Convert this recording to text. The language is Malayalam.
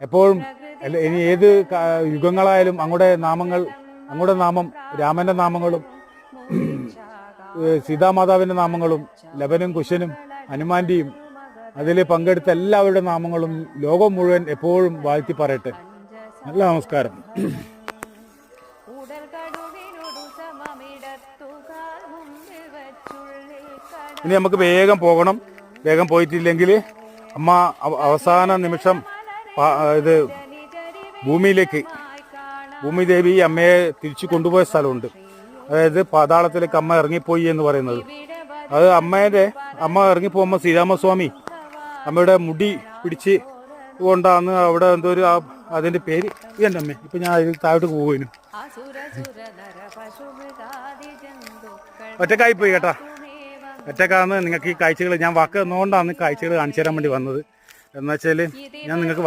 എപ്പോഴും ഇനി ഏത് യുഗങ്ങളായാലും അങ്ങയുടെ നാമം രാമന്റെ നാമങ്ങളും സീതാമാതാവിന്റെ നാമങ്ങളും ലവനും കുശനും ഹനുമാന്റെയും അതിൽ പങ്കെടുത്ത എല്ലാവരുടെ നാമങ്ങളും ലോകം മുഴുവൻ എപ്പോഴും വാഴ്ത്തി പറയട്ടെ. നല്ല നമസ്കാരം. ഇനി നമുക്ക് വേഗം പോകണം. വേഗം പോയിട്ടില്ലെങ്കിൽ അമ്മ അവസാന നിമിഷം ഇത് ഭൂമിദേവി അമ്മയെ തിരിച്ചു കൊണ്ടുപോയ സ്ഥലമുണ്ട്. അതായത് പാതാളത്തിലേക്ക് അമ്മ ഇറങ്ങിപ്പോയി എന്ന് പറയുന്നത്. അത് അമ്മ ഇറങ്ങിപ്പോകുമ്പോൾ ശ്രീരാമസ്വാമി അമ്മയുടെ മുടി പിടിച്ച് കൊണ്ടാന്ന് അവിടെ എന്തോ ഒരു അതിന്റെ പേര് എൻ്റെ അമ്മ. ഇപ്പൊ ഞാൻ അതിൽ താഴോട്ട് പോകുന്നു. ഒറ്റക്കായി പോയി കേട്ടാ. ഒറ്റക്കാന്ന് നിങ്ങൾക്ക് ഈ കാഴ്ചകൾ ഞാൻ വാക്ക് തന്നുകൊണ്ടാണ് കാഴ്ചകൾ കാണിച്ചു തരാൻ വേണ്ടി വന്നത്. എന്നുവെച്ചാൽ ഞാൻ നിങ്ങൾക്ക്